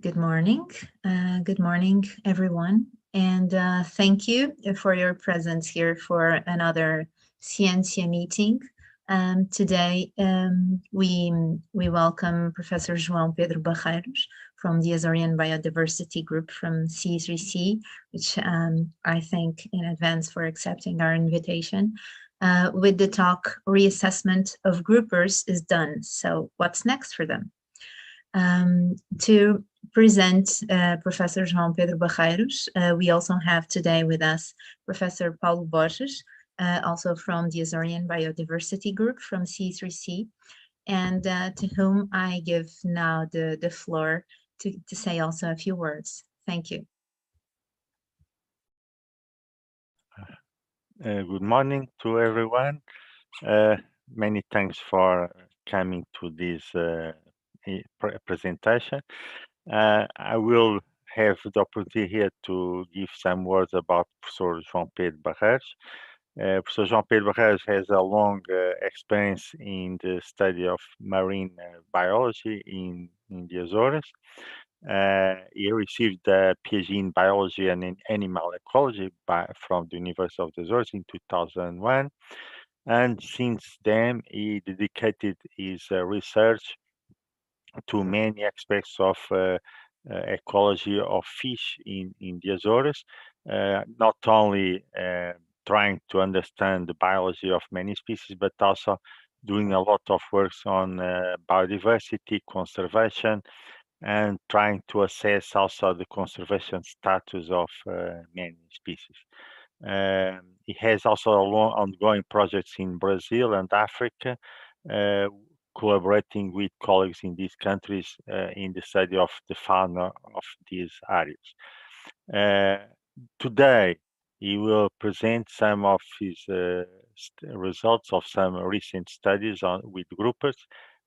Good morning. Good morning, everyone. And thank you for your presence here for another Scientia meeting. Today, we welcome Professor João Pedro Barreiros from the Azorian Biodiversity Group from C3C, which I thank in advance for accepting our invitation. With the talk, Reassessment of Groupers is done. So what's next for them? To present Professor João Pedro Barreiros, we also have today with us Professor Paulo Borges, also from the Azorian Biodiversity Group from C3C, and to whom I give now the floor to say also a few words. Thank you. Good morning to everyone. Many thanks for coming to this presentation. I will have the opportunity here to give some words about Professor João Pedro Barreiros. Professor João Pedro Barreiros has a long experience in the study of marine biology in the Açores. He received a PhD in biology and in animal ecology from the University of the Açores in 2001. And since then, he dedicated his research to many aspects of ecology of fish in the Açores, not only trying to understand the biology of many species, but also doing a lot of works on biodiversity, conservation, and trying to assess also the conservation status of many species. He has also ongoing projects in Brazil and Africa, collaborating with colleagues in these countries in the study of the fauna of these areas. Today, he will present some of his results of some recent studies with groupers.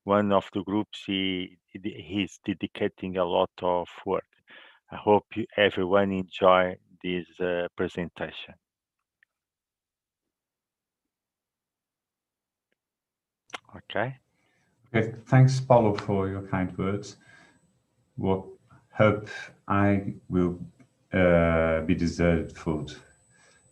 One of the groups he's dedicating a lot of work. I hope everyone enjoy this presentation. Okay. Okay, thanks, Paulo, for your kind words. Well, hope I will be deserved for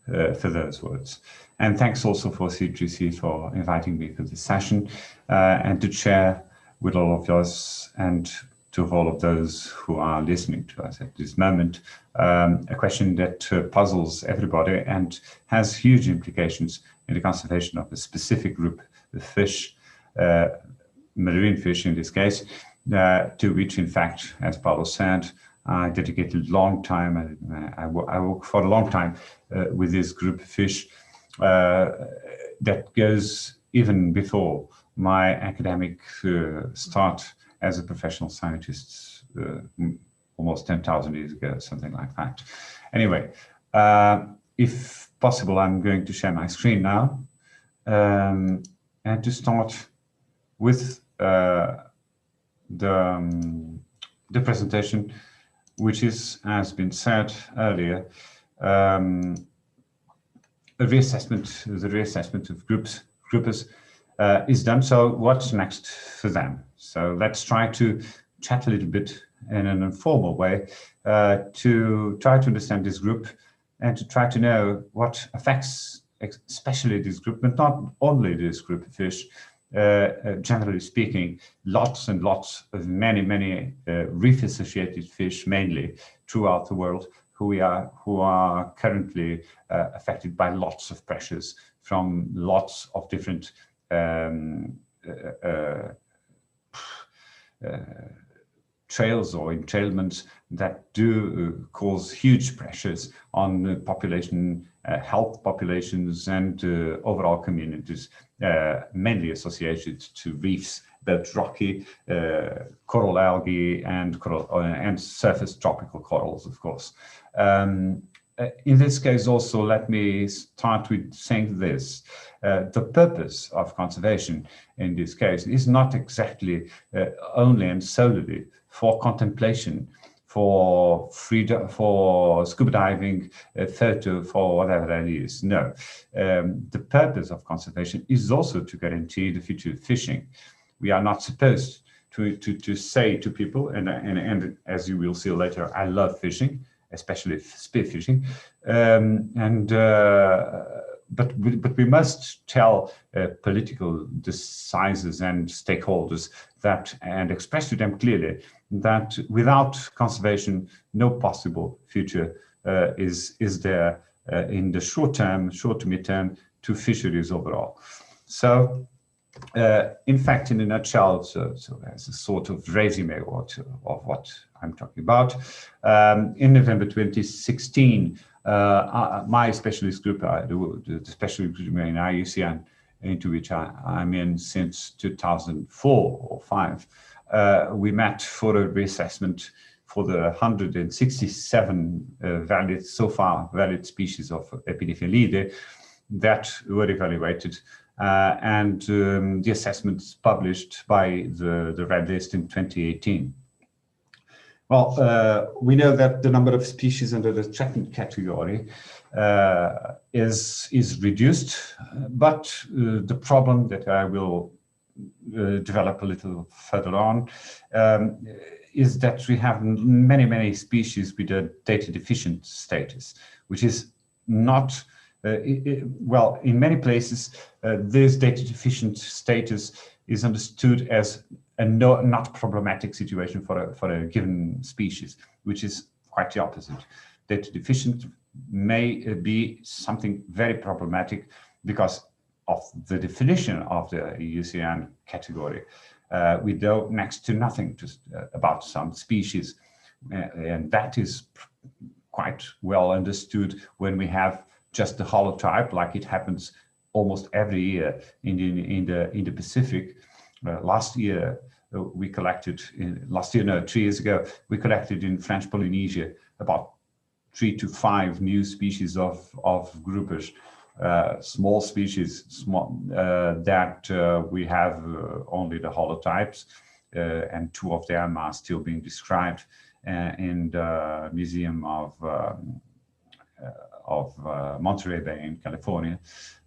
those words. And thanks also for C3C for inviting me for this session and to share with all of us and to all of those who are listening to us at this moment, a question that puzzles everybody and has huge implications in the conservation of a specific group of fish, marine fish in this case, to which, in fact, as Paulo said, I dedicated a long time, and I work for a long time with this group of fish that goes even before my academic start as a professional scientist almost 10,000 years ago, something like that. Anyway, if possible, I'm going to share my screen now and to start with the presentation, which is, as been said earlier, the reassessment of groupers is done. So what's next for them? So let's try to chat a little bit in an informal way to try to understand this group and to try to know what affects especially this group, but not only this group of fish. Generally speaking, lots and lots of many reef-associated fish, mainly throughout the world, who are currently affected by lots of pressures from lots of different trails or entrailments that do cause huge pressures on population health, populations, and overall communities, mainly associated to reefs, both rocky, coral algae, and surface tropical corals, of course. In this case also, let me start with saying this. The purpose of conservation in this case is not exactly only and solely for contemplation, for freedom, for scuba diving, photo, for whatever that is. No, the purpose of conservation is also to guarantee the future of fishing. We are not supposed to say to people, and as you will see later, I love fishing, especially spearfishing, but we must tell political decisors and stakeholders that, and express to them clearly that without conservation, no possible future is there in the short to mid-term to fisheries overall. So, in fact, in a nutshell, so as a sort of resume of what I'm talking about, in November 2016, my specialist group, the specialist group in IUCN, into which I'm in since 2004 or 5, we met for a reassessment for the 167 so far valid species of Epinephelidae that were evaluated, and the assessments published by the Red List in 2018. Well, we know that the number of species under the threatened category is reduced, but the problem that I will develop a little further on is that we have many species with a data deficient status, which is not, well, in many places, this data deficient status is understood as a not problematic situation for a given species, which is quite the opposite. Data deficient may be something very problematic because of the definition of the IUCN category. We know next to nothing about some species, and that is quite well understood when we have just the holotype, like it happens almost every year in the Pacific. Last year we collected, 3 years ago, we collected in French Polynesia about 3 to 5 new species of groupers, small species, that we have only the holotypes, and 2 of them are still being described in the Museum of Monterey Bay in California.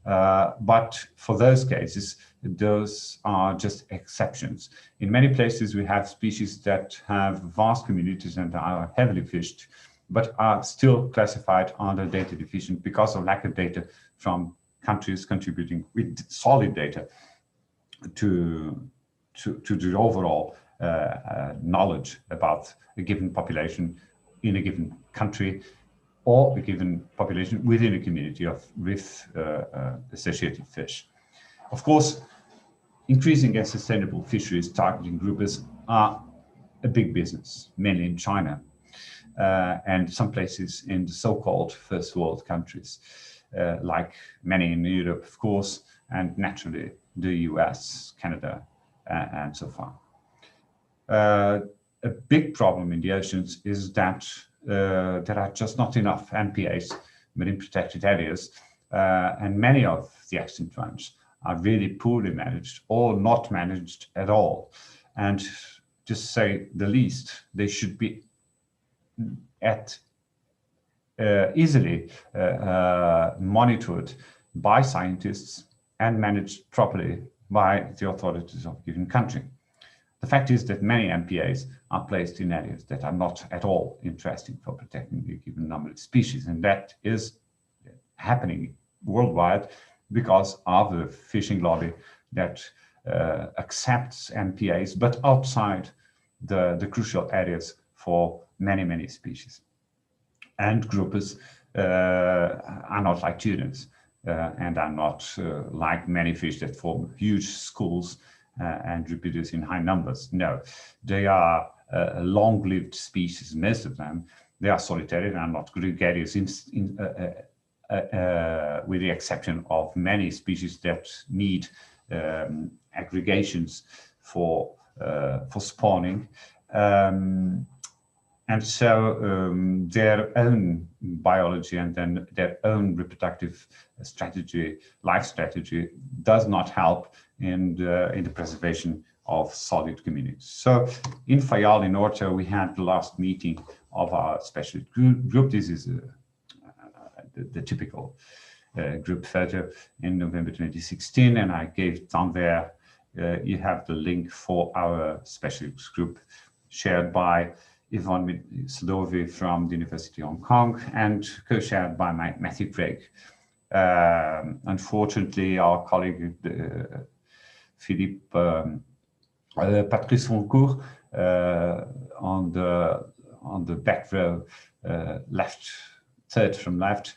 But for those cases, those are just exceptions. In many places, we have species that have vast communities and are heavily fished, but are still classified under data deficient because of lack of data from countries contributing with solid data to the overall knowledge about a given population in a given country, or a given population within a community with associated fish. Of course, increasing and sustainable fisheries targeting groupers are a big business, mainly in China, and some places in the so-called first world countries, like many in Europe, of course, and naturally the US, Canada, and so far. A big problem in the oceans is that there are just not enough MPAs, marine protected areas, and many of the extant ones are really poorly managed or not managed at all. And to say the least, they should be easily monitored by scientists and managed properly by the authorities of a given country. The fact is that many MPAs are placed in areas that are not at all interesting for protecting a given number of species, and that is happening worldwide because of the fishing lobby that accepts MPAs, but outside the crucial areas for many species. And groupers are not like tunics and are not like many fish that form huge schools and reproduce in high numbers. No, they are long-lived species, most of them. They are solitary and are not gregarious, with the exception of many species that need aggregations for spawning. And so their own biology and then their own reproductive strategy, life strategy, does not help in the preservation of solid communities. So in Fayal, in Horta, we had the last meeting of our specialist group. This is the typical group photo in November 2016, and I gave down there you have the link for our specialist group shared by Yvonne Sadovi from the University of Hong Kong and co-shared by Matthew Craig. Unfortunately, our colleague Philippe Patrice Roncourt on the back row, third from left,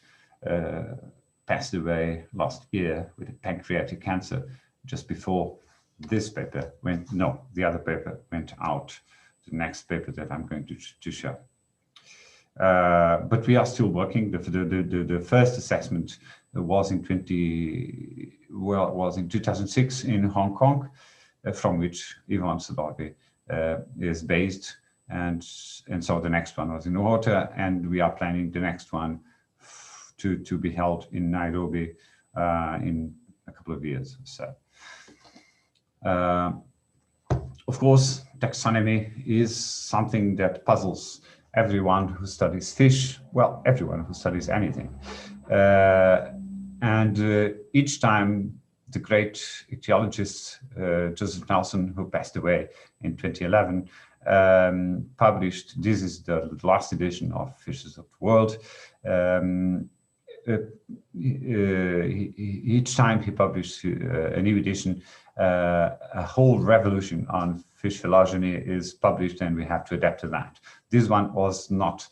passed away last year with pancreatic cancer just before this paper the other paper went out, the next paper that I'm going to show. But we are still working. The first assessment was in 2006 in Hong Kong, from which Yvonne Sadovi is based, and so the next one was in water, and we are planning the next one to be held in Nairobi in a couple of years or so. Of course, taxonomy is something that puzzles everyone who studies fish, well, everyone who studies anything. And each time the great ichthyologist Joseph Nelson, who passed away in 2011, published, this is the last edition of Fishes of the World. Each time he published a new edition, a whole revolution on fish phylogeny is published, and we have to adapt to that. This one was not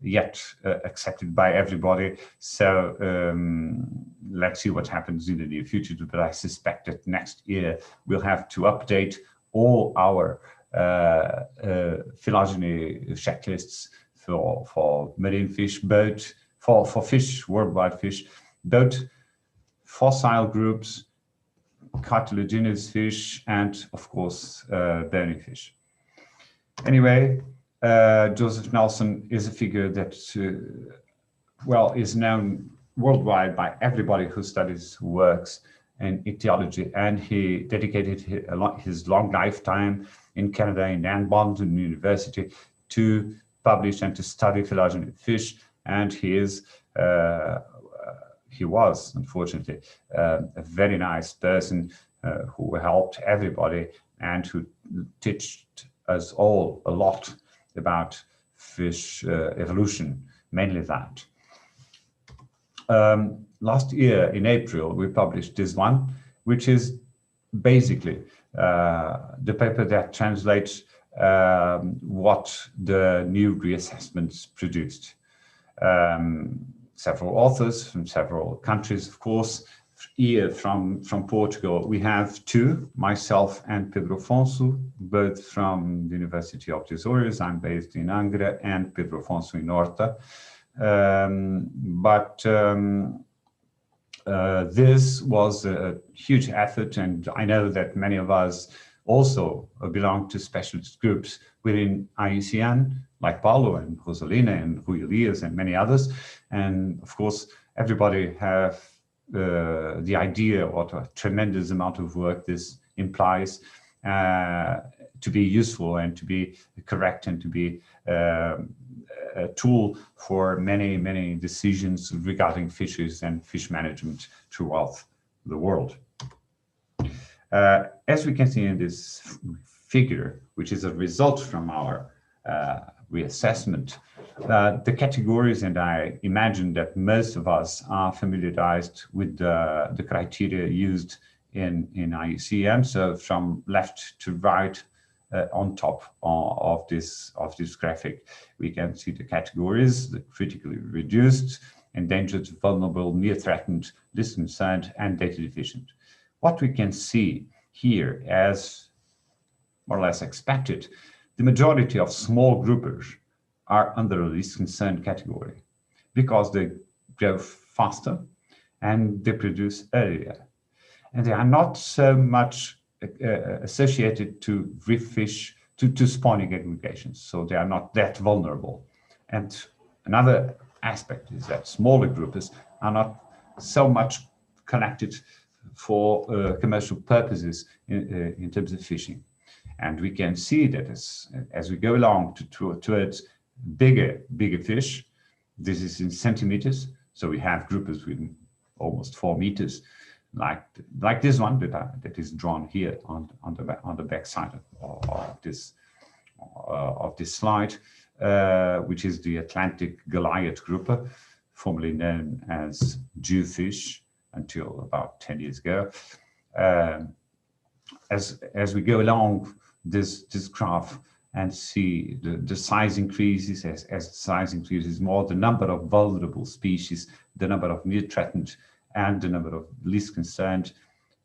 yet accepted by everybody, so let's see what happens in the near future, but I suspect that next year we'll have to update all our phylogeny checklists for marine fish, both for fish, worldwide fish, both fossil groups, cartilaginous fish, and of course bony fish. Anyway, Joseph Nelson is a figure that is known worldwide by everybody who studies, who works in ichthyology, and he dedicated his long lifetime in Canada, in Anne Bonden University, to publish and to study phylogeny of fish. And he was, unfortunately, a very nice person who helped everybody and who taught us all a lot about fish evolution, mainly that. Last year in April, we published this one, which is basically the paper that translates what the new reassessments produced. Several authors from several countries, of course. Here from Portugal, we have two, myself and Pedro Afonso, both from the University of the Açores. I'm based in Angra, and Pedro Afonso in Horta. This was a huge effort, and I know that many of us also belong to specialist groups within IUCN, like Paulo and Rosalina and Rui Elias and many others. And of course, everybody have the idea what a tremendous amount of work this implies to be useful and to be correct and to be a tool for many, many decisions regarding fishes and fish management throughout the world. As we can see in this figure, which is a result from our reassessment, the categories, and I imagine that most of us are familiarized with the criteria used in IUCN. So from left to right on top of this graphic, we can see the categories: the critically reduced, endangered, vulnerable, near threatened, least concerned, and data deficient. What we can see here, as more or less expected, the majority of small groupers are under the least concerned category because they grow faster and they produce earlier. And they are not so much associated to reef fish, to spawning aggregations, so they are not that vulnerable. And another aspect is that smaller groupers are not so much connected for commercial purposes in terms of fishing. And we can see that as we go along towards bigger fish, this is in centimeters. So we have groupers with almost 4 meters, like this one that is drawn here on the back side of this slide, which is the Atlantic Goliath grouper, formerly known as Jewfish until about 10 years ago. As we go along this graph and see the size increases, as the size increases more, the number of vulnerable species, the number of near threatened, and the number of least concerned,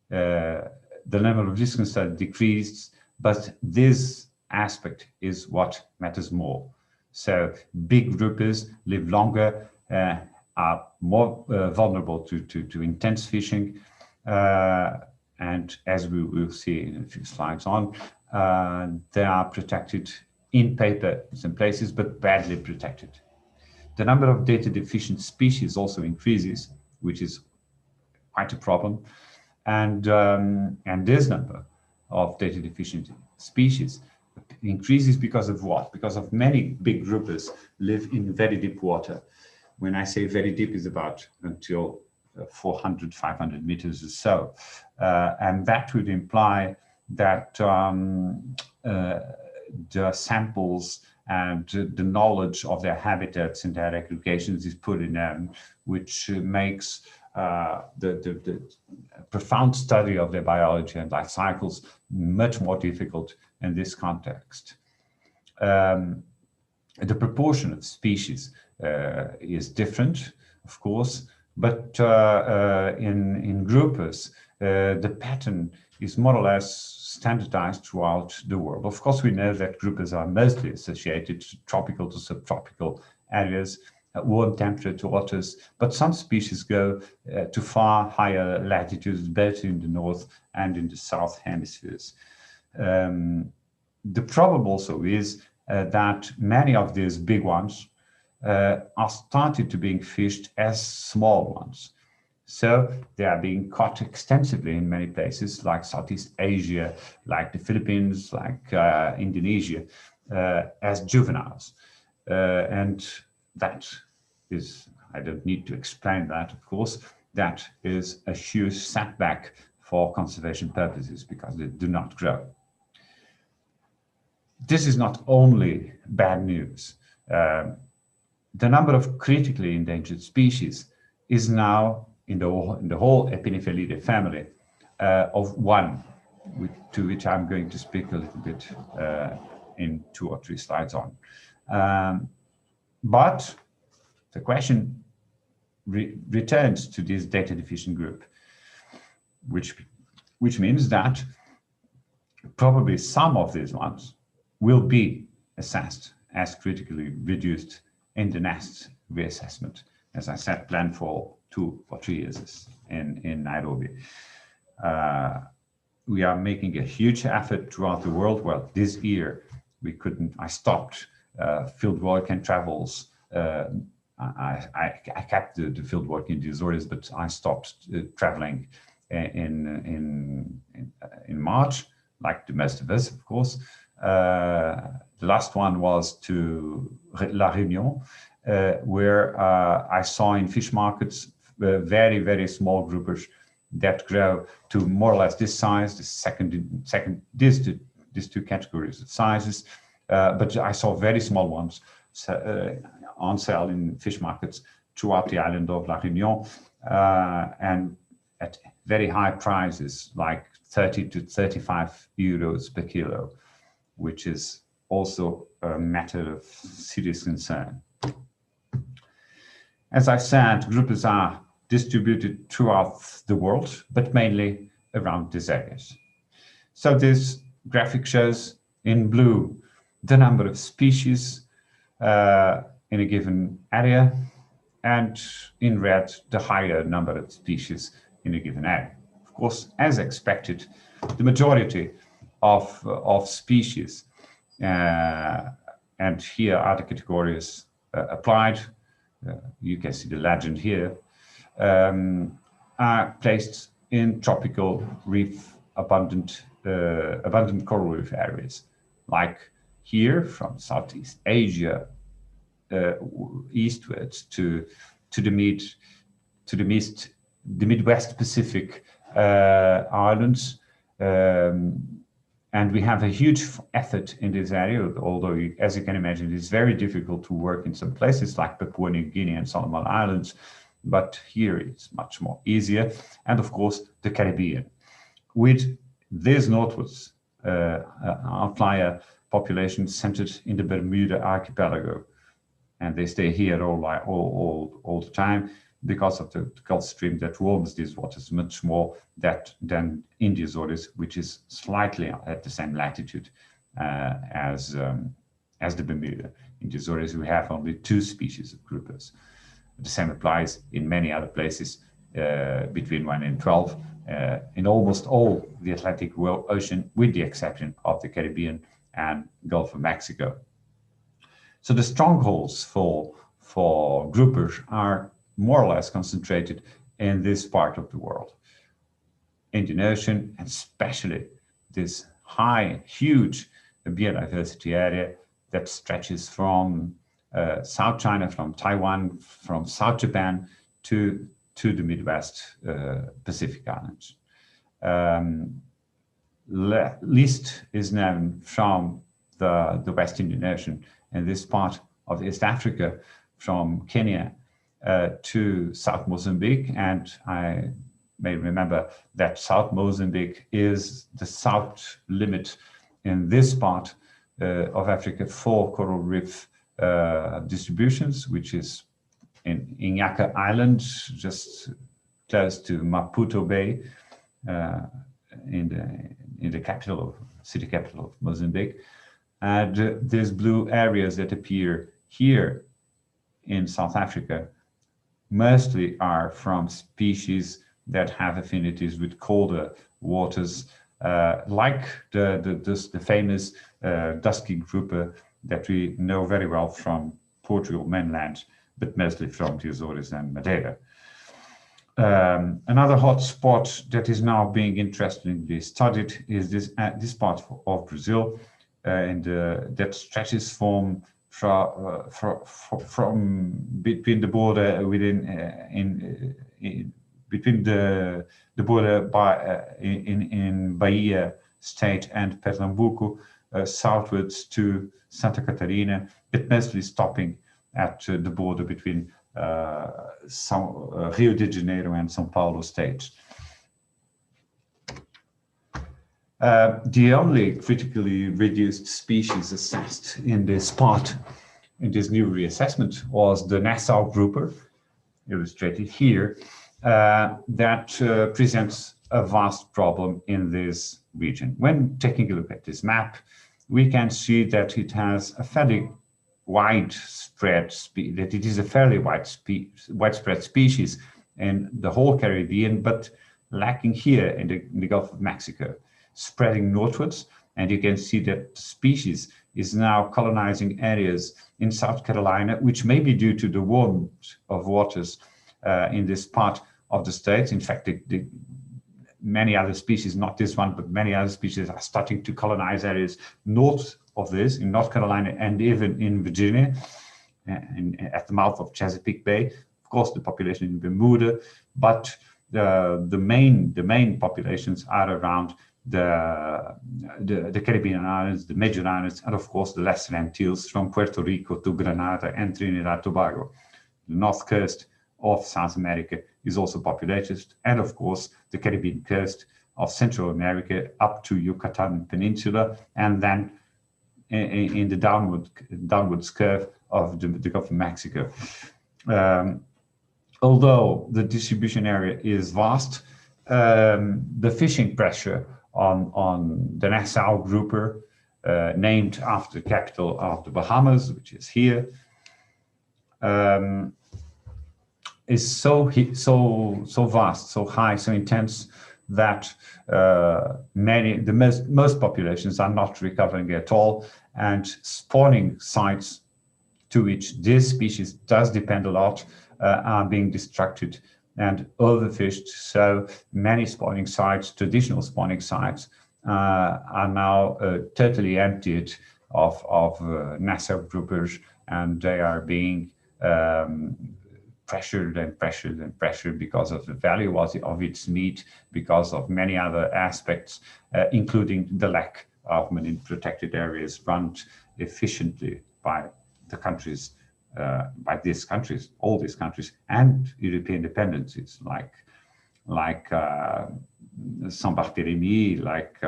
the number of least concerned decreased, but this aspect is what matters more. So big groupers live longer, are more vulnerable to intense fishing, and as we will see in a few slides on, they are protected in paper in some places, but badly protected. The number of data deficient species also increases, which is quite a problem. And this number of data deficient species increases because of what? Because of many big groupers live in very deep water. When I say very deep, is about until 400, 500 meters or so. And that would imply that the samples and the knowledge of their habitats and their aggregations is put in them, which makes the profound study of their biology and life cycles much more difficult in this context. The proportion of species is different, of course, but in groupers, the pattern is more or less standardized throughout the world. Of course, we know that groupers are mostly associated to tropical to subtropical areas, warm temperature waters, but some species go to far higher latitudes, both in the north and in the south hemispheres. The problem also is that many of these big ones are started to being fished as small ones. So they are being caught extensively in many places like Southeast Asia, like the Philippines, like Indonesia, as juveniles. And that is, I don't need to explain that, of course, that is a huge setback for conservation purposes because they do not grow. This is not only bad news. The number of critically endangered species is now in the whole Epinephelidae family of one, to which I'm going to speak a little bit in 2 or 3 slides on. But the question returns to this data deficient group, which means that probably some of these ones will be assessed as critically reduced in the next reassessment, as I said, planned for 2 or 3 years in Nairobi. We are making a huge effort throughout the world. Well, this year I stopped field work and travels. I kept the field work in the Açores, but I stopped traveling in March, like the most of us, of course. The last one was to La Réunion, where I saw in fish markets very, very small groupers that grow to more or less this size, these two categories of sizes. But I saw very small ones on sale in fish markets throughout the island of La Réunion, and at very high prices, like 30 to 35 euros per kilo, which is also a matter of serious concern. As I said, groupers are distributed throughout the world, but mainly around these areas. So this graphic shows in blue the number of species in a given area, and in red the higher number of species in a given area. Of course, as expected, the majority of species, and here are the categories applied, you can see the legend here, are placed in tropical reef abundant coral reef areas, like here from Southeast Asia eastwards to the Midwest Pacific islands. And we have a huge effort in this area, although, as you can imagine, it's very difficult to work in some places like Papua New Guinea and Solomon Islands, but here it's much more easier. And of course, the Caribbean, with this northwards outlier population centered in the Bermuda archipelago. And they stay here all the time because of the Gulf Stream that warms these waters much more than in the Azores, which is slightly at the same latitude as the Bermuda. In the Azores, we have only 2 species of groupers. The same applies in many other places between 1 and 12, in almost all the Atlantic Ocean, with the exception of the Caribbean and Gulf of Mexico. So the strongholds for groupers are more or less concentrated in this part of the world. Indian Ocean, and especially this huge biodiversity area that stretches from South China, from Taiwan, from South Japan to the Midwest Pacific Islands. Least is known from the West Indian Ocean and this part of East Africa, from Kenya to South Mozambique. And I may remember that South Mozambique is the south limit in this part of Africa for coral reef distributions, which is in Inyaka Island, just close to Maputo Bay, in the city capital of Mozambique. And these blue areas that appear here in South Africa mostly are from species that have affinities with colder waters, like the famous dusky grouper that we know very well from Portugal mainland, but mostly from the Azores and Madeira. Another hot spot that is now being interestingly studied is this part of Brazil, and that stretches from between the border between the border in Bahia state and Pernambuco, southwards to Santa Catarina, but mostly stopping at the border between Rio de Janeiro and São Paulo states. The only critically reduced species assessed in this part, in this new reassessment, was the Nassau Grouper, illustrated here, that presents a vast problem in this region. When taking a look at this map, we can see that it has a fairly widespread widespread species in the whole Caribbean, but lacking here in the Gulf of Mexico, spreading northwards. And you can see that the species is now colonizing areas in South Carolina, which may be due to the warmth of waters in this part of the state. In fact, many other species, not this one, but many other species are starting to colonize areas north of this, in North Carolina and even in Virginia, at the mouth of Chesapeake Bay. Of course, the population in Bermuda, but the main populations are around the Caribbean islands, the major islands, and of course the Lesser Antilles, from Puerto Rico to Grenada and Trinidad and Tobago. The north coast of South America is also populated, and of course the Caribbean coast of Central America up to Yucatan Peninsula, and then in the downwards curve of the Gulf of Mexico. Although the distribution area is vast, the fishing pressure on the Nassau Grouper, named after the capital of the Bahamas, which is here, is so vast, so high, so intense that most populations are not recovering at all, and spawning sites to which this species does depend a lot are being destructed and overfished. So many spawning sites, traditional spawning sites, are now totally emptied of Nassau groupers, and they are being pressured and pressured and pressured because of the value of its meat, because of many other aspects, including the lack of marine protected areas run efficiently by the countries, by these countries, all these countries, and European dependencies like Saint-Barthélemy, like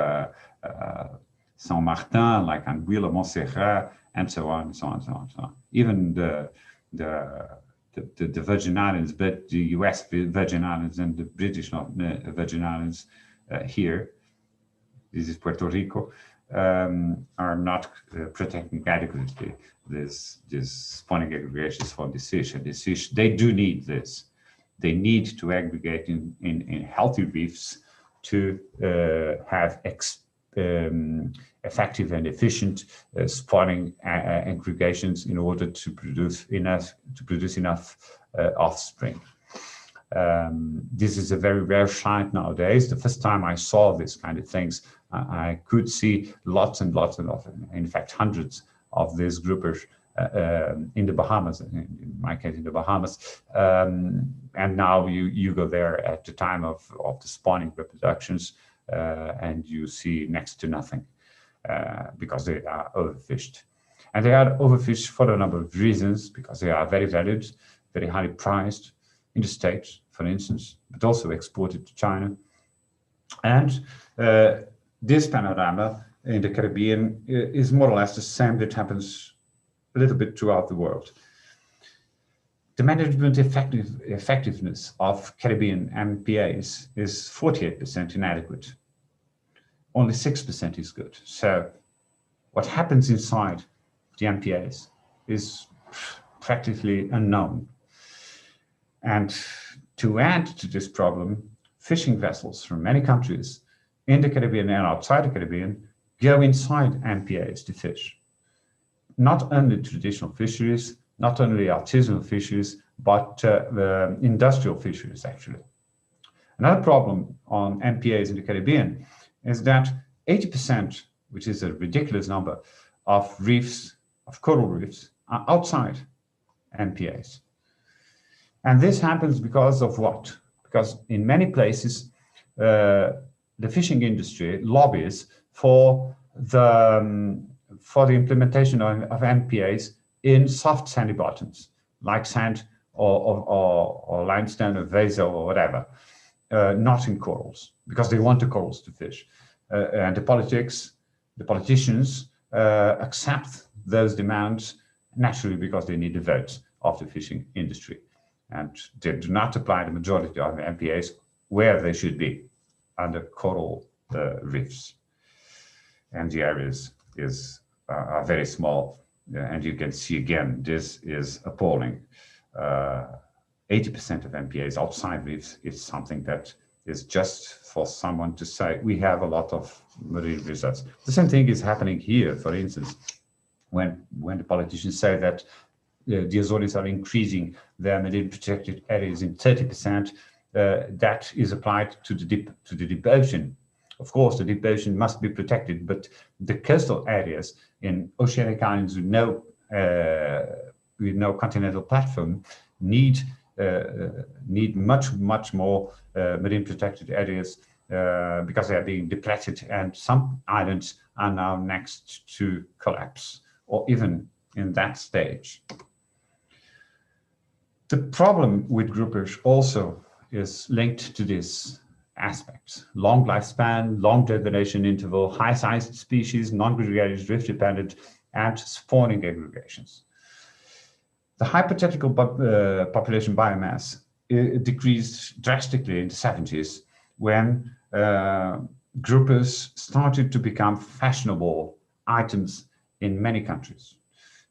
Saint-Martin, like Anguilla, Montserrat, and so on, and so on, and so on, and so on. Even the Virgin Islands, but the US Virgin Islands and the British Virgin Islands here, this is Puerto Rico, are not protecting adequately these spawning aggregations for this fish. And this fish, they do need this. They need to aggregate in healthy reefs to have effective and efficient spawning aggregations in order to produce enough offspring. This is a very rare sight nowadays. The first time I saw this kind of things, I could see lots and lots and lots, in fact, hundreds of these groupers in the Bahamas, in my case, in the Bahamas. And now you go there at the time of the spawning reproductions, and you see next to nothing because they are overfished. And they are overfished for a number of reasons, because they are very valued, very highly prized in the States, for instance, but also exported to China. And this panorama in the Caribbean is more or less the same that happens a little bit throughout the world. The management effectiveness of Caribbean MPAs is 48% inadequate. Only 6% is good. So what happens inside the MPAs is practically unknown. And to add to this problem, fishing vessels from many countries in the Caribbean and outside the Caribbean go inside MPAs to fish. Not only traditional fisheries, not only artisanal fisheries, but industrial fisheries, actually. Another problem on MPAs in the Caribbean is that 80%, which is a ridiculous number, of reefs, of coral reefs, are outside MPAs. And this happens because of what? Because in many places, the fishing industry lobbies for the implementation of MPAs in soft sandy bottoms, like sand or limestone or vessel or whatever, not in corals, because they want the corals to fish. And the politicians accept those demands naturally because they need the votes of the fishing industry. And they do not apply the majority of MPAs where they should be, under coral reefs. And the areas are very small. And you can see again, this is appalling. 80% of MPAs outside reefs is something that is just for someone to say, we have a lot of marine reserves. The same thing is happening here, for instance, when the politicians say that the Açores are increasing their marine protected areas in 30%, that is applied to the deep ocean. Of course, the deep ocean must be protected, but the coastal areas in oceanic islands with no continental platform need much more marine protected areas because they are being depleted, and some islands are now next to collapse, or even in that stage. The problem with groupers also is linked to this aspects: long lifespan, long generation interval, high-sized species, non-gregarious, drift-dependent, and spawning aggregations. The hypothetical population biomass decreased drastically in the 70s when groupers started to become fashionable items in many countries.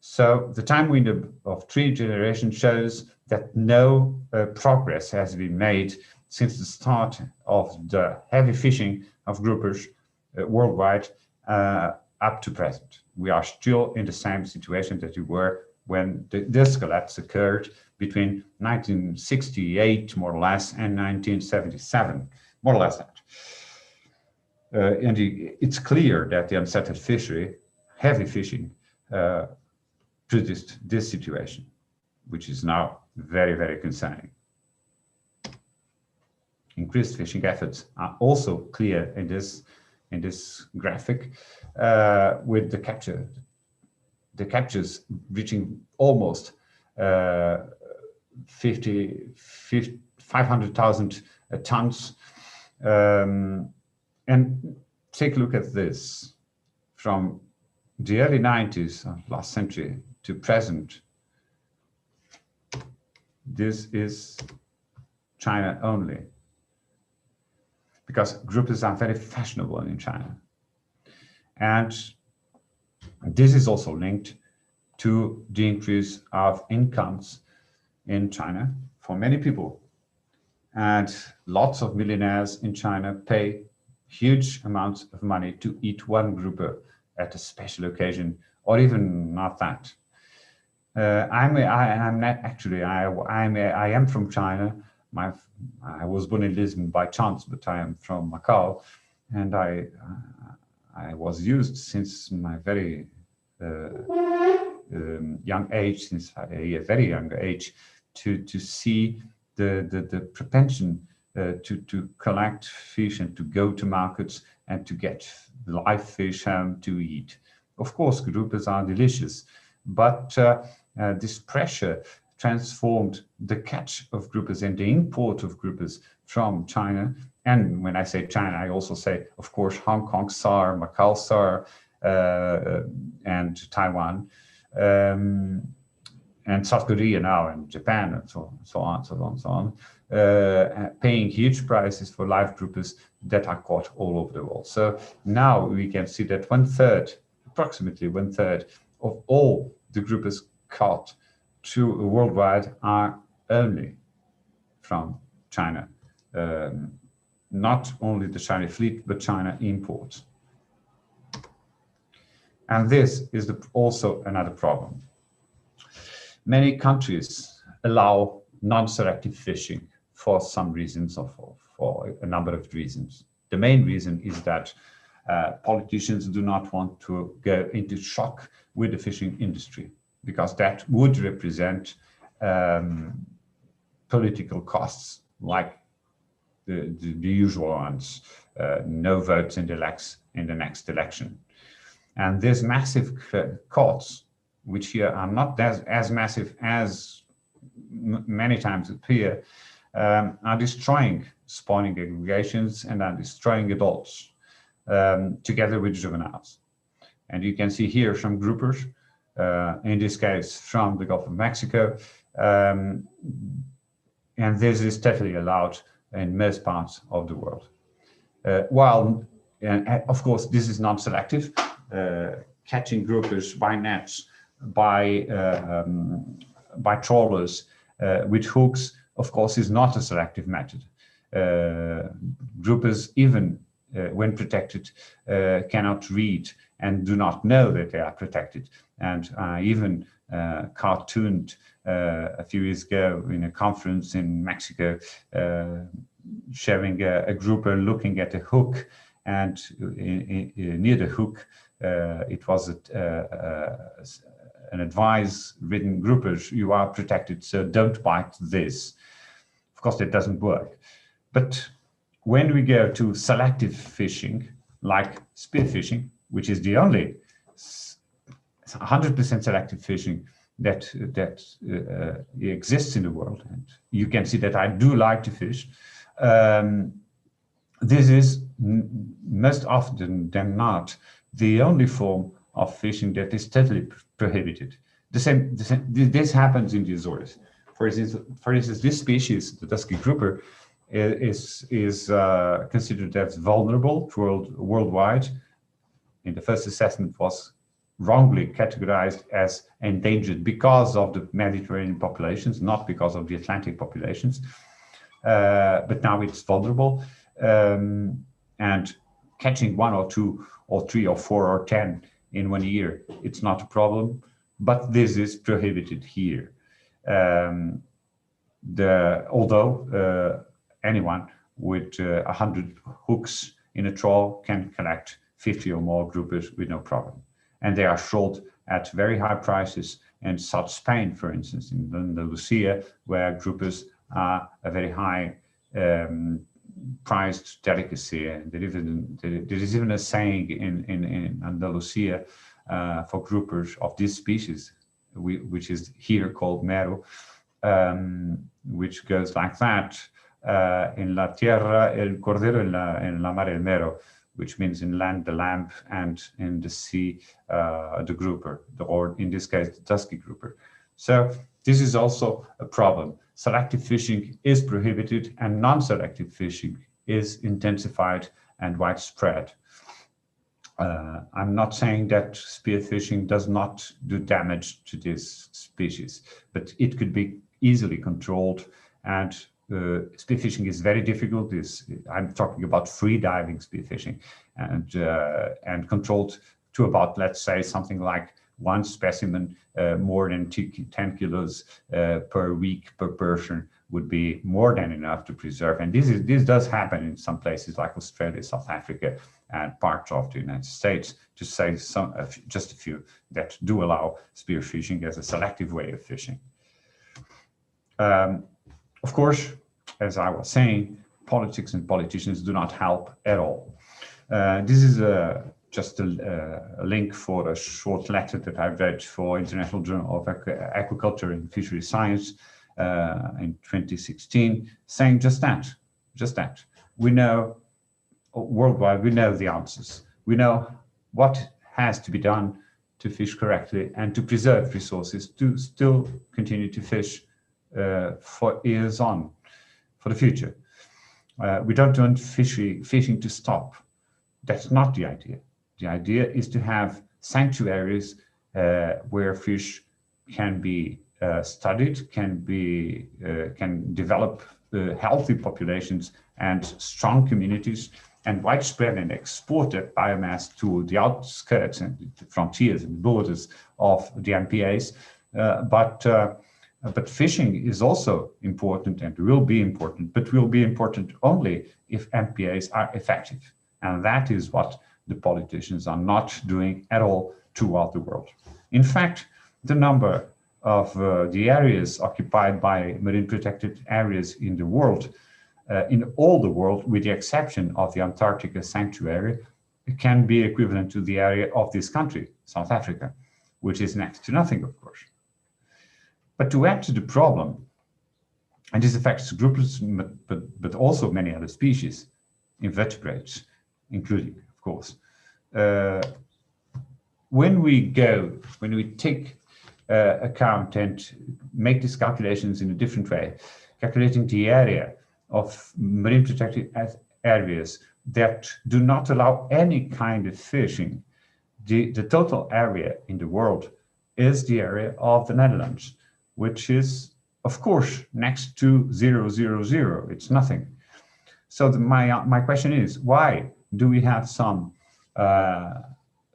So the time window of 3 generations shows that no progress has been made since the start of the heavy fishing of groupers worldwide up to present. We are still in the same situation that we were when this collapse occurred between 1968, more or less, and 1977, more or less that. And it's clear that the unsettled fishery, heavy fishing, produced this situation, which is now very, very concerning. Increased fishing efforts are also clear in this graphic, with the captures reaching almost 500,000 tons. And take a look at this. From the early 90s of last century to present, this is China only, because groupers are very fashionable in China. And this is also linked to the increase of incomes in China for many people. And lots of millionaires in China pay huge amounts of money to eat one grouper at a special occasion, or even not that. I am from China. I was born in Lisbon by chance, but I am from Macau, and I was used since my very young age, since a very young age, to see the propension to collect fish and to go to markets and to get live fish home to eat. Of course, groupers are delicious, but this pressure transformed the catch of groupers and the import of groupers from China. And when I say China, I also say, of course, Hong Kong SAR, Macau SAR, and Taiwan, and South Korea now, and Japan, and so on, paying huge prices for live groupers that are caught all over the world. So now we can see that approximately one third of all the groupers caught worldwide are only from China. Not only the Chinese fleet, but China imports. And this is also another problem. Many countries allow non-selective fishing for some reasons, or for a number of reasons. The main reason is that politicians do not want to go into shock with the fishing industry, because that would represent political costs, like the usual ones, no votes in the next election. And these massive costs, which here are not as massive as many times appear, are destroying spawning aggregations and are destroying adults, together with juveniles. And you can see here some groupers, in this case from the Gulf of Mexico, and this is totally allowed in most parts of the world. While, of course, this is not selective. Catching groupers by nets, by trawlers with hooks, of course, is not a selective method. Groupers, even when protected, cannot read and do not know that they are protected. And I even cartooned a few years ago in a conference in Mexico, showing a grouper looking at a hook, and near the hook, it was an advice written: groupers, you are protected, so don't bite this. Of course, that doesn't work. But when we go to selective fishing, like spearfishing, which is the only 100% selective fishing that exists in the world, and you can see that I do like to fish, this is most often than not the only form of fishing that is totally prohibited. This happens in the Azores. For instance, this species, the dusky grouper, is considered as vulnerable worldwide. In the first assessment, was wrongly categorized as endangered because of the Mediterranean populations, not because of the Atlantic populations. But now it's vulnerable, and catching 1 or 2 or 3 or 4 or 10 in 1 year, it's not a problem, but this is prohibited here. Although anyone with 100 hooks in a trawl can collect 50 or more groupers with no problem. And they are sold at very high prices in South Spain, for instance, in Andalusia, where groupers are a very high prized delicacy. And there is even a saying in Andalusia for groupers of this species, which is here called mero, which goes like that: in la tierra el cordero, en la mar el mero, which means in land the lamb, and in the sea the grouper, or in this case the dusky grouper. So this is also a problem. Selective fishing is prohibited, and non-selective fishing is intensified and widespread. I'm not saying that spearfishing does not do damage to this species, but it could be easily controlled, and spearfishing is very difficult. I'm talking about free diving spearfishing, and controlled to about, let's say, something like one specimen more than 10 kilos per week per person would be more than enough to preserve. And this does happen in some places like Australia, South Africa, and parts of the United States, to say just a few that do allow spearfishing as a selective way of fishing. Of course, as I was saying, politics and politicians do not help at all. This is just a link for a short letter that I read for International Journal of Aquaculture and Fishery Science in 2016, saying just that. We know worldwide, we know the answers. We know what has to be done to fish correctly and to preserve resources to still continue to fish for years on, for the future. We don't want fishing to stop. That's not the idea. The idea is to have sanctuaries where fish can be studied, can develop healthy populations and strong communities, and widespread and export that biomass to the outskirts and the frontiers and borders of the MPAs. But fishing is also important and will be important, but will be important only if MPAs are effective. And that is what the politicians are not doing at all throughout the world. In fact, the number of the areas occupied by marine protected areas in the world, in all the world, with the exception of the Antarctica sanctuary, can be equivalent to the area of this country, South Africa, which is next to nothing, of course. But to add to the problem, and this affects groupers, but also many other species, invertebrates, including, of course. When we take account and make these calculations in a different way, calculating the area of marine protected areas that do not allow any kind of fishing, the total area in the world is the area of the Netherlands, which is, of course, next to 000. It's nothing. So my question is, why do we have some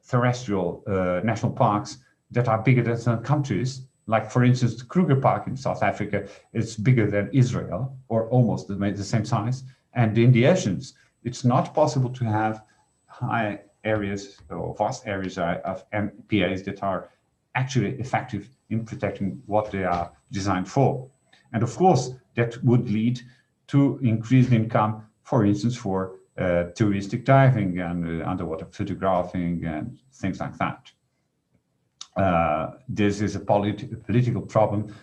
terrestrial national parks that are bigger than some countries? Like, for instance, the Kruger Park in South Africa is bigger than Israel, or almost the same size. And in the oceans, it's not possible to have high areas or vast areas of MPAs that are actually effective in protecting what they are designed for. And of course, that would lead to increased income, for instance, for touristic diving and underwater photographing and things like that. This is a political problem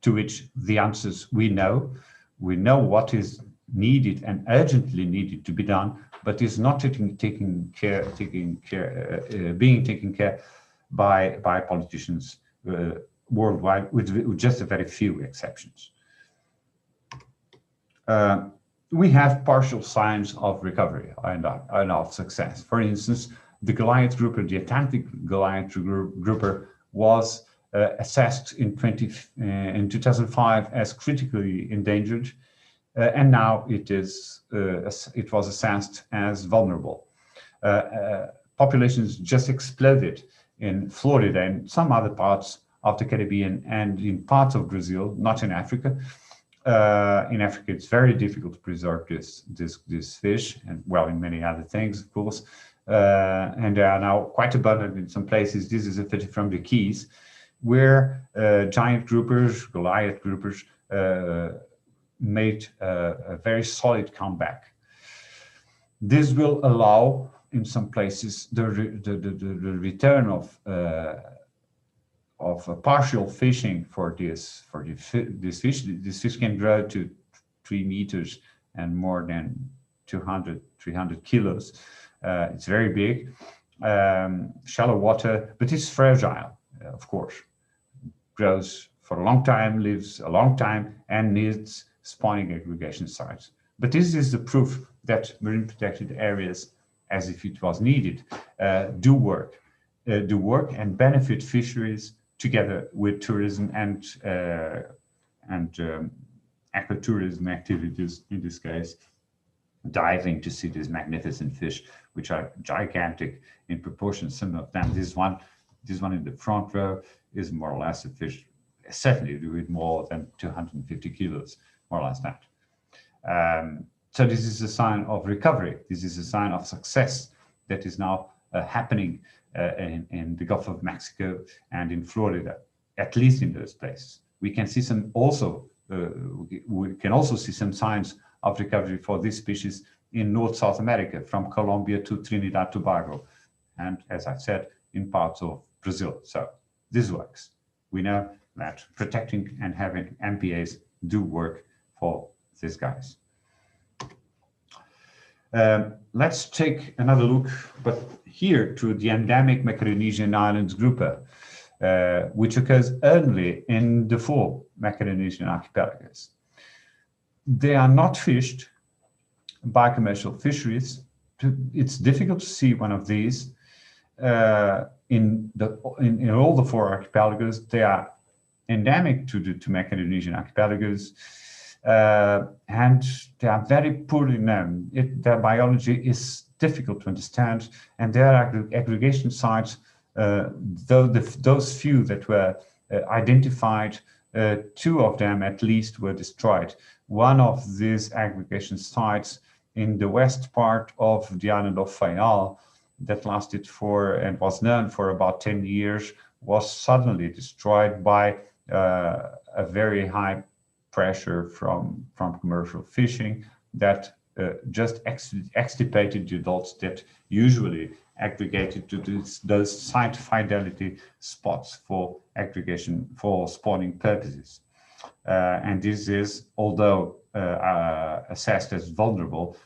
to which the answers we know. We know what is needed and urgently needed to be done, but is not being taken care by politicians worldwide, with just a very few exceptions. We have partial signs of recovery and of success. For instance, the Goliath grouper, the Atlantic Goliath grouper, was assessed in 2005 as critically endangered, and now it was assessed as vulnerable. Populations just exploded in Florida and some other parts of the Caribbean and in parts of Brazil, not in Africa. In Africa, it's very difficult to preserve this fish, and well, in many other things, of course. And they are now quite abundant in some places. This is a picture from the Keys, where giant groupers, Goliath groupers, made a very solid comeback. This will allow, in some places, the return of a partial fishing for this fish. This fish can grow to 3 meters and more than 200-300 kilos. It's very big, shallow water, but it's fragile, of course. Grows for a long time, lives a long time, and needs spawning aggregation sites. But this is the proof that marine protected areas, as if it was needed, do work and benefit fisheries together with tourism and ecotourism activities. In this case, diving to see these magnificent fish, which are gigantic in proportion. Some of them, this one in the front row is more or less a fish, certainly with more than 250 kilos, more or less that. So this is a sign of recovery. This is a sign of success that is now happening in the Gulf of Mexico and in Florida, at least in those places. We can see some also, we can also see some signs of recovery for this species in North South America, from Colombia to Trinidad Tobago, and as I said, in parts of Brazil. So this works. We know that protecting and having MPAs do work for these guys. Let's take another look, but here to the endemic Macaronesian Islands grouper, which occurs only in the 4 Macaronesian archipelagos. They are not fished by commercial fisheries. It's difficult to see one of these in all the 4 archipelagos. They are endemic to the 2 Macaronesian archipelagos. And they are very poorly known. Their biology is difficult to understand, and their aggregation sites, those few that were identified, 2 of them at least were destroyed. One of these aggregation sites in the west part of the island of Faial, that lasted for and was known for about 10 years, was suddenly destroyed by a very high pressure from commercial fishing that just extirpated the adults that usually aggregated to those site fidelity spots for aggregation for spawning purposes. And this is, although assessed as vulnerable,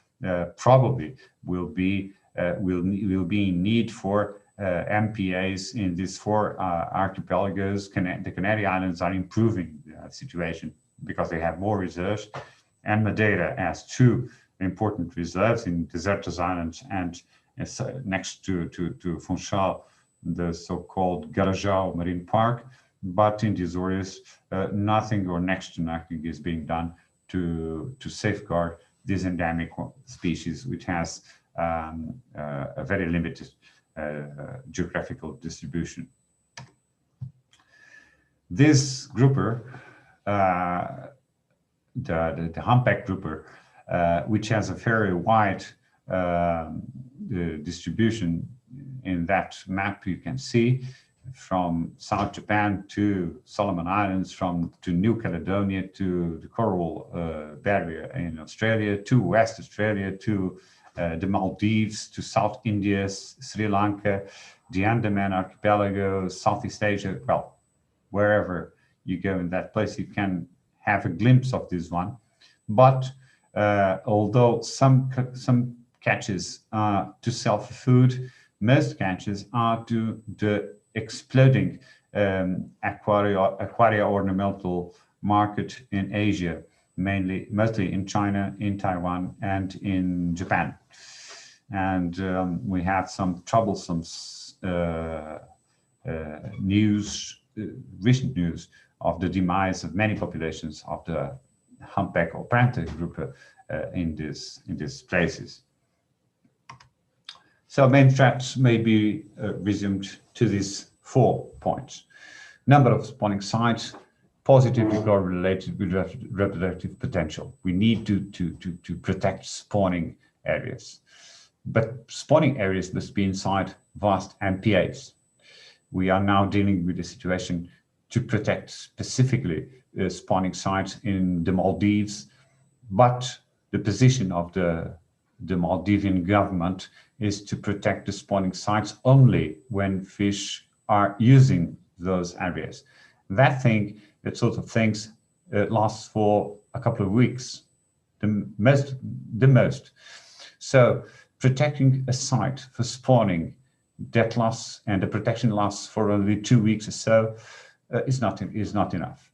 probably will be in need for MPAs in these 4 archipelagos. The Canary Islands are improving the situation because they have more reserves, and Madeira has 2 important reserves in Desertas Islands and next to Funchal, the so-called Garajão Marine Park. But in the Azores, nothing or next to nothing is being done to safeguard this endemic species, which has a very limited geographical distribution. This grouper, the humpback grouper, which has a very wide distribution in that map you can see, from South Japan to Solomon Islands, to New Caledonia, to the Coral Barrier in Australia, to West Australia, to the Maldives, to South India, Sri Lanka, the Andaman Archipelago, Southeast Asia. Well, wherever you go in that place, you can have a glimpse of this one. But although some catches are to sell for food, most catches are to the exploding aquaria ornamental market in Asia, mostly in China, in Taiwan, and in Japan. And we have some troublesome recent news of the demise of many populations of the humpback or panther grouper in these places. So main threats may be resumed to these 4 points. Number of spawning sites, positively correlated with reproductive potential. We need to protect spawning areas. But spawning areas must be inside vast MPAs. We are now dealing with a situation to protect specifically spawning sites in the Maldives, but the position of the Maldivian government is to protect the spawning sites only when fish are using those areas. That sort of things lasts for a couple of weeks, the most. So protecting a site for spawning that lasts, and the protection lasts for only 2 weeks or so, is not enough,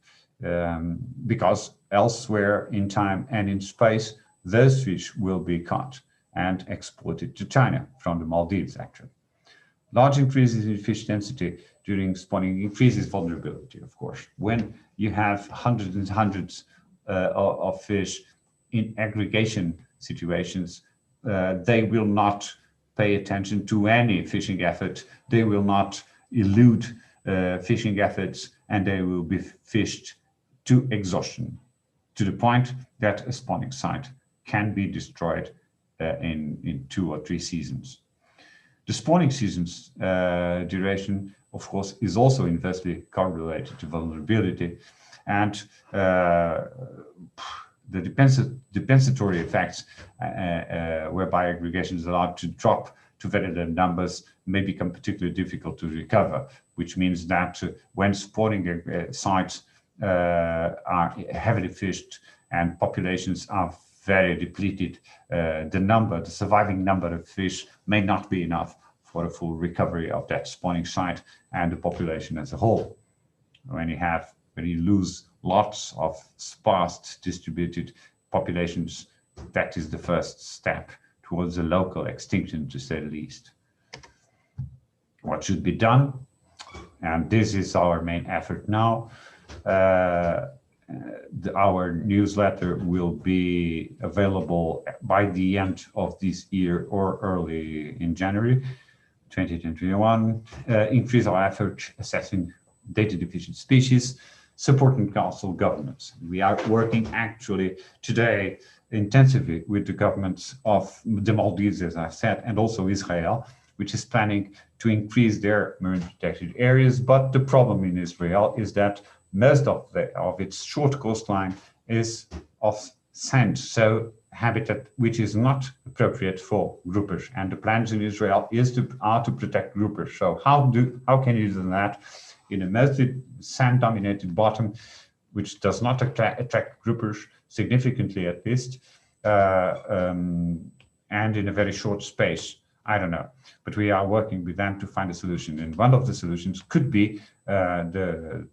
because elsewhere in time and in space, those fish will be caught and exported to China from the Maldives, actually. Large increases in fish density during spawning increases vulnerability, of course. When you have hundreds and hundreds of fish in aggregation situations, they will not pay attention to any fishing effort. They will not elude fishing efforts, and they will be fished to exhaustion, to the point that a spawning site can be destroyed in 2 or 3 seasons. The spawning season's duration, of course, is also inversely correlated to vulnerability, and the compensatory effects whereby aggregation is allowed to drop to very low numbers may become particularly difficult to recover, which means that when spawning sites are heavily fished and populations are very depleted, the surviving number of fish may not be enough for a full recovery of that spawning site and the population as a whole. When you lose lots of sparse distributed populations, that is the first step towards a local extinction, to say the least. What should be done? And this is our main effort now. Our newsletter will be available by the end of this year or early in January 2021. Increase our effort assessing data deficient species, supporting coastal governments. We are working actually today intensively with the governments of the Maldives, as I said, and also Israel, which is planning to increase their marine protected areas. But the problem in Israel is that most of its short coastline is of sand, so habitat which is not appropriate for groupers. And the plans in Israel are to protect groupers. So how can you do that in a mostly sand-dominated bottom, which does not attract groupers significantly, at least, and in a very short space? I don't know, but we are working with them to find a solution. And one of the solutions could be the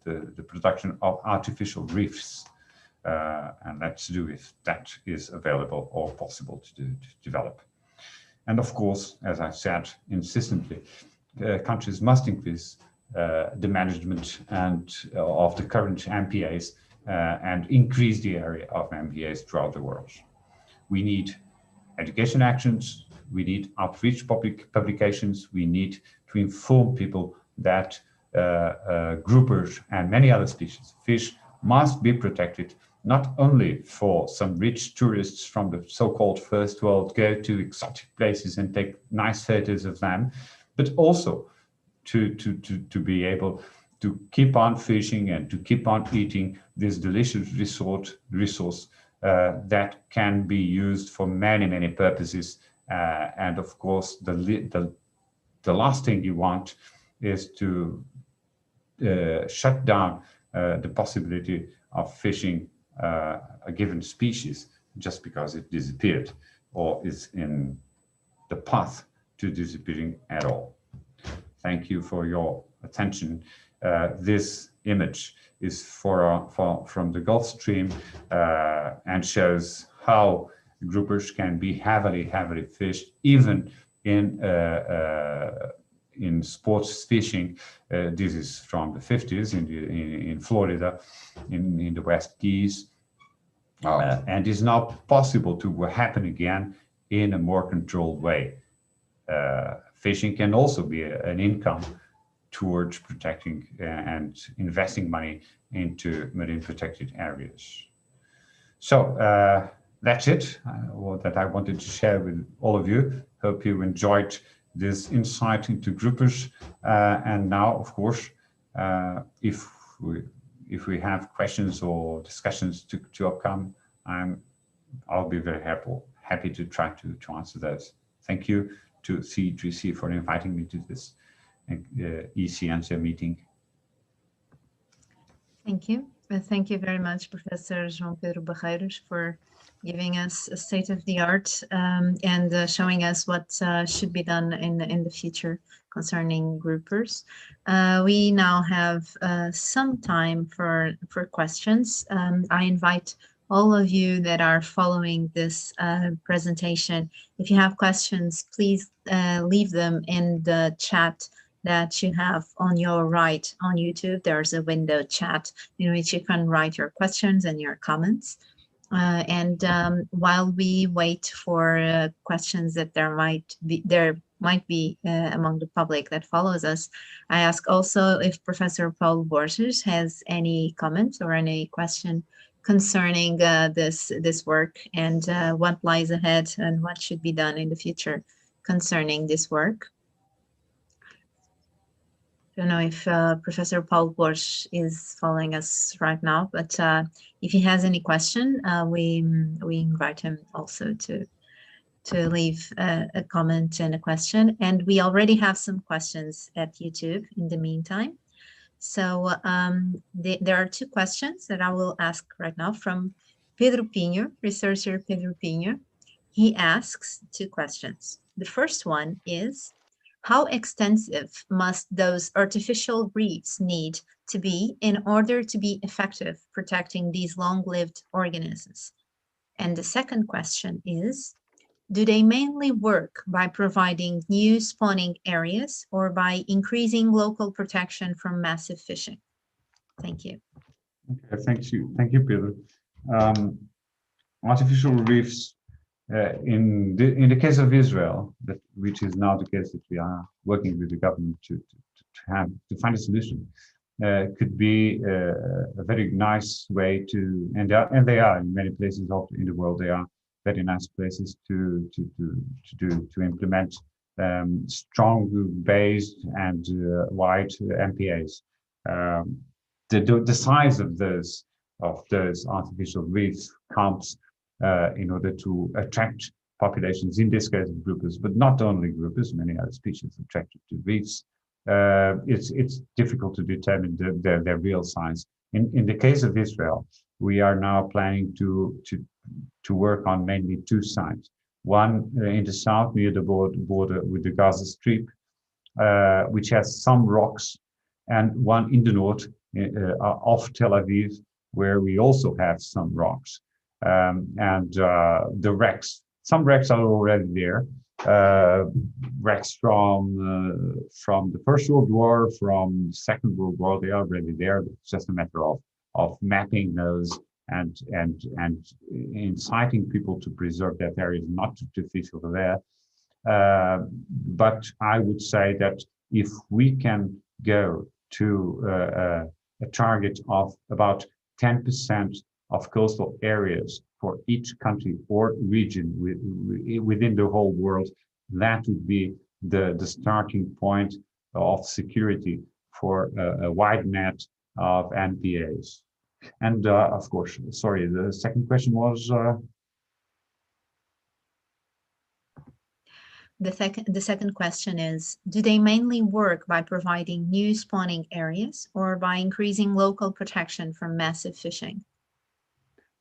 production of artificial reefs. And let's do if that is available or possible to develop. And of course, as I said insistently, countries must increase the management and of the current MPAs and increase the area of MPAs throughout the world. We need education actions, we need outreach publications, we need to inform people that groupers and many other species of fish must be protected, not only for some rich tourists from the so-called first world go to exotic places and take nice photos of them, but also to be able to keep on fishing and to keep on eating this delicious resource that can be used for many, many purposes. And of course, the last thing you want is to shut down the possibility of fishing a given species just because it disappeared or is in the path to disappearing at all. Thank you for your attention. This image is from the Gulf Stream and shows how groupers can be heavily fished, even in sports fishing. This is from the 50s in Florida, in the West Keys, and is now possible to happen again in a more controlled way. Fishing can also be an income towards protecting and investing money into marine protected areas. So that's it, that I wanted to share with all of you. Hope you enjoyed this insight into groupers. And now, of course, if if we have questions or discussions to upcome, I'll be very happy to try to answer those. Thank you to C3C for inviting me to this eCiência meeting. Thank you. Thank you very much, Professor João Pedro Barreiros, for giving us a state-of-the-art and showing us what should be done in the future concerning groupers. We now have some time for questions. I invite all of you that are following this presentation, if you have questions, please leave them in the chat that you have on your right on YouTube. There's a window chat in which you can write your questions and your comments. While we wait for questions that there might be among the public that follows us, I ask also if Professor Paulo Borges has any comments or any question concerning this work and what lies ahead and what should be done in the future concerning this work. I don't know if Professor Paulo Borges is following us right now, but if he has any question, we invite him also to leave a comment and a question. And we already have some questions at YouTube in the meantime. So there are two questions that I will ask right now from Pedro Pinho, researcher Pedro Pinho. He asks two questions. The first one is, how extensive must those artificial reefs need to be in order to be effective protecting these long-lived organisms? And the second question is, do they mainly work by providing new spawning areas or by increasing local protection from massive fishing? Thank you. Okay, thank you, Pedro. Artificial reefs, in the case of Israel, which is now the case that we are working with the government to find a solution, could be a very nice way to, and they are in many places in the world. They are very nice places to implement strong based and wide MPAs. The size of those artificial reef camps in order to attract populations, in this case groupers, but not only groupers, many other species attracted to reefs. It's difficult to determine their real size. In the case of Israel, we are now planning to work on mainly two sites. One in the south near the border with the Gaza Strip, which has some rocks, and one in the north off Tel Aviv, where we also have some rocks. The wrecks, some wrecks are already there. Wrecks from the First World War, from the Second World War, they are already there. It's just a matter of mapping those and inciting people to preserve that area, not to fish over there. But I would say that if we can go to a target of about 10% of coastal areas for each country or region within the whole world, that would be the starting point of security for a wide net of NPAs. And of course, sorry, the second question was? The second question is, do they mainly work by providing new spawning areas or by increasing local protection from massive fishing?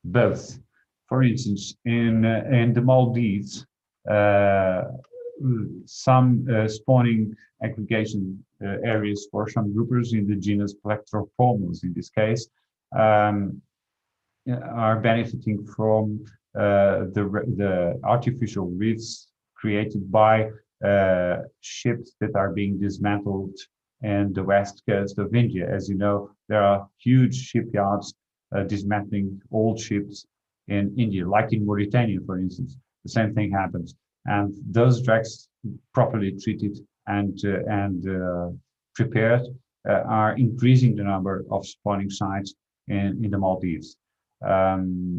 Both. For instance, in the Maldives, some spawning aggregation areas for some groupers in the genus Plectrophomus, in this case, are benefiting from the artificial reefs created by ships that are being dismantled in the west coast of India. As you know, there are huge shipyards dismantling old ships in India, like in Mauritania, for instance. The same thing happens. And those wrecks, properly treated and prepared, are increasing the number of spawning sites in the Maldives. Of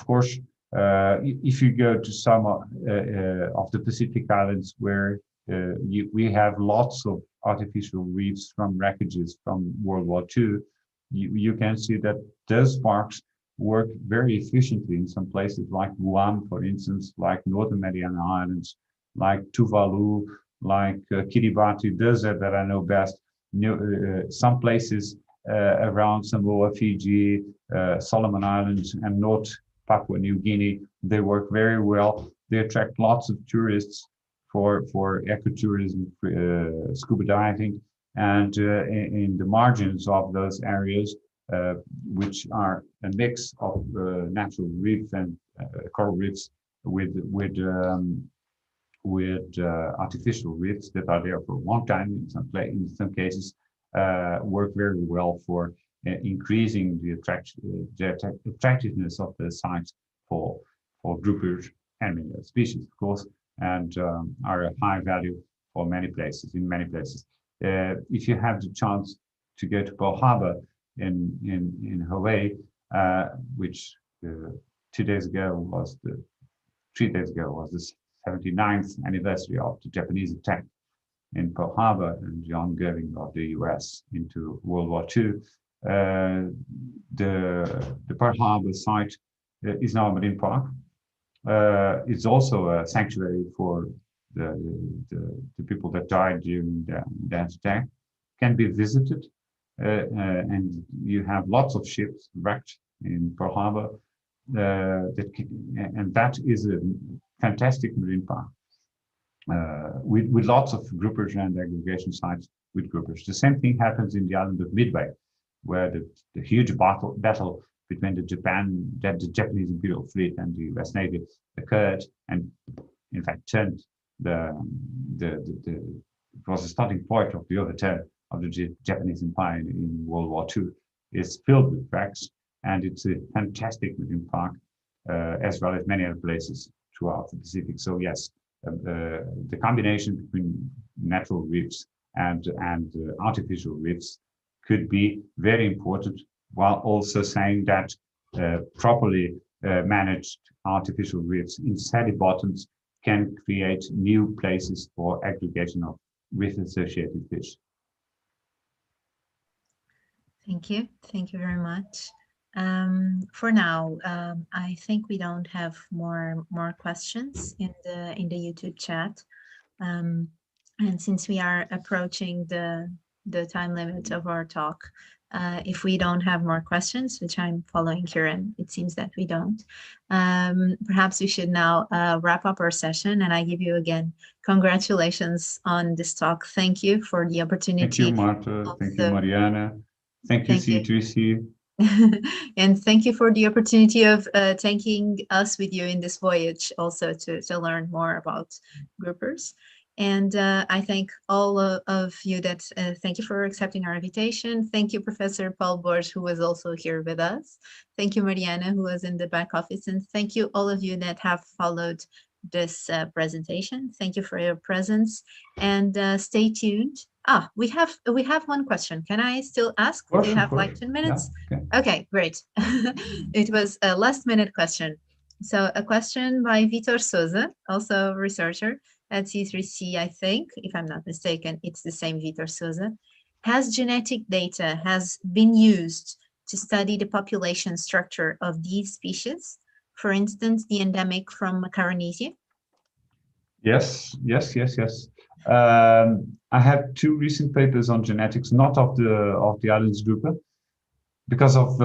course, if you go to some of the Pacific Islands where we have lots of artificial reefs from wreckages from World War II, you can see that those parks work very efficiently in some places like Guam, for instance, like Northern Mariana Islands, like Tuvalu, like Kiribati, those that I know best. Some places around Samoa, Fiji, Solomon Islands, and North Papua New Guinea, they work very well. They attract lots of tourists for ecotourism, scuba diving, and in the margins of those areas, which are a mix of natural reef and coral reefs with artificial reefs that are there for a long time. In some cases, work very well for increasing the attractiveness of the sites for groupers and many other species, of course, and are a high value for many places. In many places, if you have the chance to go to Pearl Harbor in Hawaii, which 3 days ago was the 79th anniversary of the Japanese attack in Pearl Harbor and the ongoing of the US into World War II. The Pearl Harbor site is now a marine park. It's also a sanctuary for the people that died during that attack. Can be visited, and you have lots of ships wrecked in Pearl Harbor. And that is a fantastic marine park with lots of groupers and aggregation sites with groupers. The same thing happens in the island of Midway, where the huge battle between the Japanese Imperial Fleet and the US Navy occurred, and in fact turned it was the starting point of the overturn of the Japanese Empire in World War II. It's filled with wrecks, and it's a fantastic marine park, as well as many other places throughout the Pacific. So yes, the combination between natural reefs and artificial reefs could be very important, while also saying that properly managed artificial reefs in sandy bottoms can create new places for aggregation of reef-associated fish. Thank you. Thank you very much. For now, I think we don't have more questions in the YouTube chat, and since we are approaching the time limit of our talk, if we don't have more questions, which I'm following here, and it seems that we don't, perhaps we should now wrap up our session. And I give you again congratulations on this talk. Thank you for the opportunity. Thank you, Marta. Thank you, Mariana. Thank you, C3C. And thank you for the opportunity of taking us with you in this voyage, also to learn more about groupers. And I thank all of you that thank you for accepting our invitation. Thank you, Professor Paul Borges, who was also here with us. Thank you, Mariana, who was in the back office. And thank you all of you that have followed this presentation. Thank you for your presence, and stay tuned. We have one question. Can I still ask? Do you have like 10 minutes? Yeah, okay, great. It was a last minute question. So a question by Vitor Souza, also a researcher at C3C, I think, if I'm not mistaken, it's the same Vitor Souza. Has genetic data has been used to study the population structure of these species? For instance, the endemic from Macaronesia? Yes. I have 2 recent papers on genetics, not of the islands grouper, because of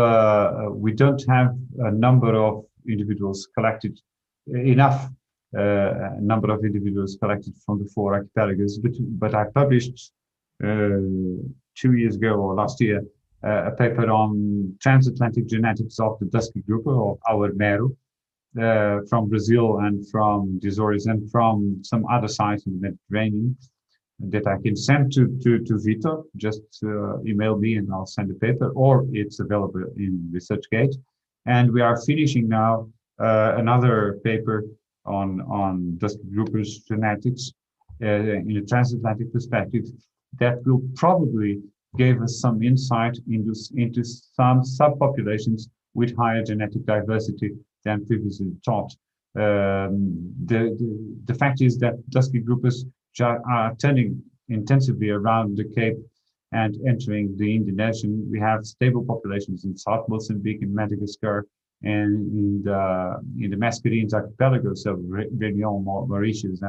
we don't have a number of individuals collected, enough number of individuals collected from the 4 archipelagos, but I published 2 years ago or last year a paper on transatlantic genetics of the dusky grouper, or our Meru, from Brazil and from the Açores and from some other sites in the Mediterranean, that I can send to Vitor. Just email me and I'll send the paper, or it's available in ResearchGate. And we are finishing now another paper on dusky groupers genetics in a transatlantic perspective that will probably give us some insight into some subpopulations with higher genetic diversity than previously thought. The fact is that dusky groupers are turning intensively around the Cape and entering the Indian Ocean. We have stable populations in South Mozambique, in Madagascar, and in the Mascarenes archipelagos of Réunion, Mauritius,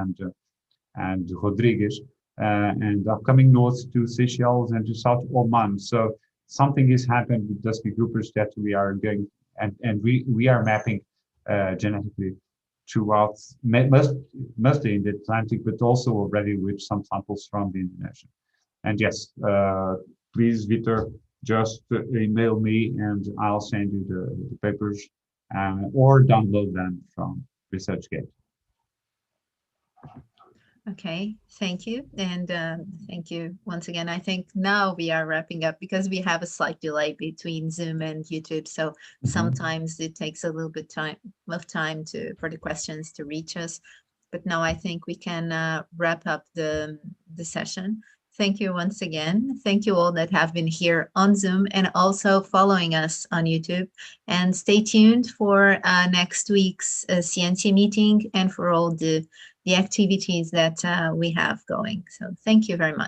and Rodrigues, and coming north to Seychelles and to South Oman. So something has happened with dusky groupers that we are going, and we are mapping genetically throughout, mostly in the Atlantic, but also already with some samples from the Indian Ocean. And yes, please, Vitor, just email me and I'll send you the papers or download them from ResearchGate. Okay, thank you. And thank you once again. I think now we are wrapping up because we have a slight delay between Zoom and YouTube. So sometimes it takes a little bit of time for the questions to reach us. But now I think we can wrap up the session. Thank you once again. Thank you all that have been here on Zoom and also following us on YouTube. And stay tuned for next week's Scientia meeting and for all the activities that we have going. So thank you very much.